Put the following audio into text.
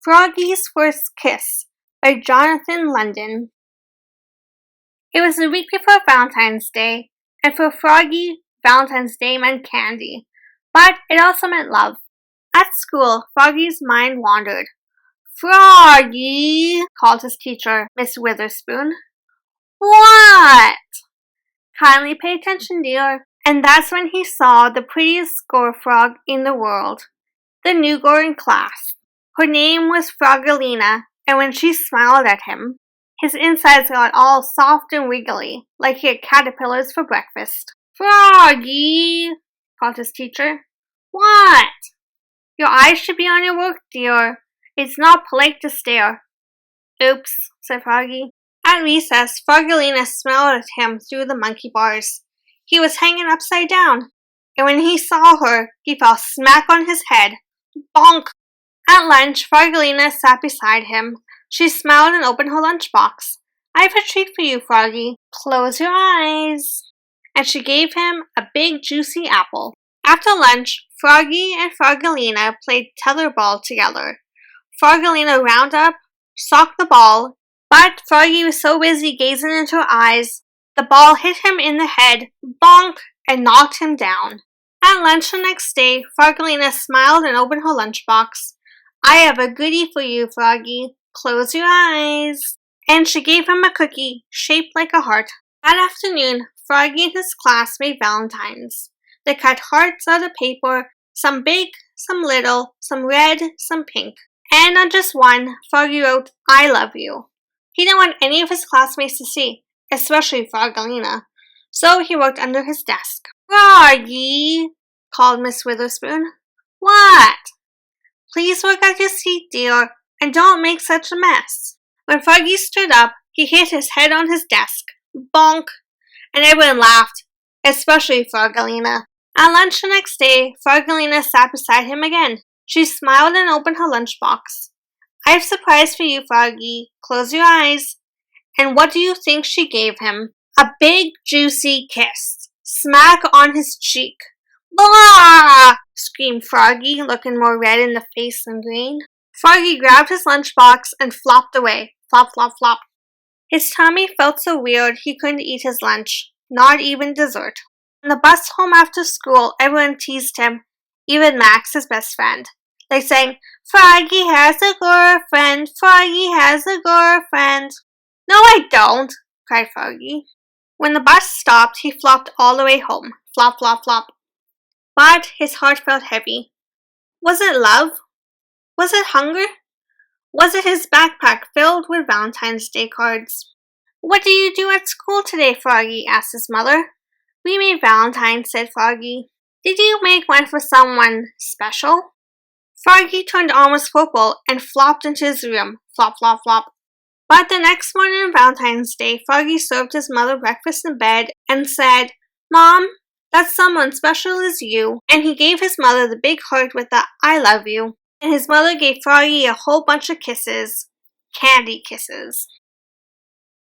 Froggy's First Kiss by Jonathan London. It was the week before Valentine's Day, and for Froggy, Valentine's Day meant candy, but it also meant love. At school, Froggy's mind wandered. "Froggy," called his teacher, Miss Witherspoon. "What?" "Kindly pay attention, dear." And that's when he saw the prettiest score frog in the world, the new girl in class. Her name was Froggelina, and when she smiled at him, his insides got all soft and wiggly, like he had caterpillars for breakfast. "Froggy," called his teacher. "What?" "Your eyes should be on your work, dear. It's not polite to stare." "Oops," said Froggy. At recess, Froggelina smiled at him through the monkey bars. He was hanging upside down, and when he saw her, he fell smack on his head. Bonk! At lunch, Froggelina sat beside him. She smiled and opened her lunchbox. "I have a treat for you, Froggy. Close your eyes." And she gave him a big, juicy apple. After lunch, Froggy and Froggelina played tetherball together. Froggelina rounded up, socked the ball, but Froggy was so busy gazing into her eyes, the ball hit him in the head, bonk, and knocked him down. At lunch the next day, Froggelina smiled and opened her lunchbox. "I have a goodie for you, Froggy. Close your eyes." And she gave him a cookie shaped like a heart. That afternoon, Froggy and his class made valentines. They cut hearts out of paper, some big, some little, some red, some pink. And on just one, Froggy wrote, "I love you." He didn't want any of his classmates to see, especially Froggelina, so he wrote under his desk. "Froggy," called Miss Witherspoon. "What?" "Please work at your seat, dear, and don't make such a mess." When Froggy stood up, he hit his head on his desk. Bonk! And everyone laughed, especially Froggelina. At lunch the next day, Froggelina sat beside him again. She smiled and opened her lunchbox. "I have a surprise for you, Froggy. Close your eyes." And what do you think she gave him? A big, juicy kiss. Smack on his cheek. "Blah!" screamed Froggy, looking more red in the face than green. Froggy grabbed his lunchbox and flopped away. Flop, flop, flop. His tummy felt so weird he couldn't eat his lunch, not even dessert. On the bus home after school, everyone teased him, even Max, his best friend. They sang, "Froggy has a girlfriend, Froggy has a girlfriend." "No, I don't," cried Froggy. When the bus stopped, he flopped all the way home. Flop, flop, flop. But his heart felt heavy. Was it love? Was it hunger? Was it his backpack filled with Valentine's Day cards? "What did you do at school today, Froggy?" asked his mother. "We made valentines," said Froggy. "Did you make one for someone special?" Froggy turned almost purple and flopped into his room. Flop, flop, flop. But the next morning on Valentine's Day, Froggy served his mother breakfast in bed and said, "Mom, that someone special is you." And he gave his mother the big heart with the "I love you." And his mother gave Froggy a whole bunch of kisses. Candy kisses.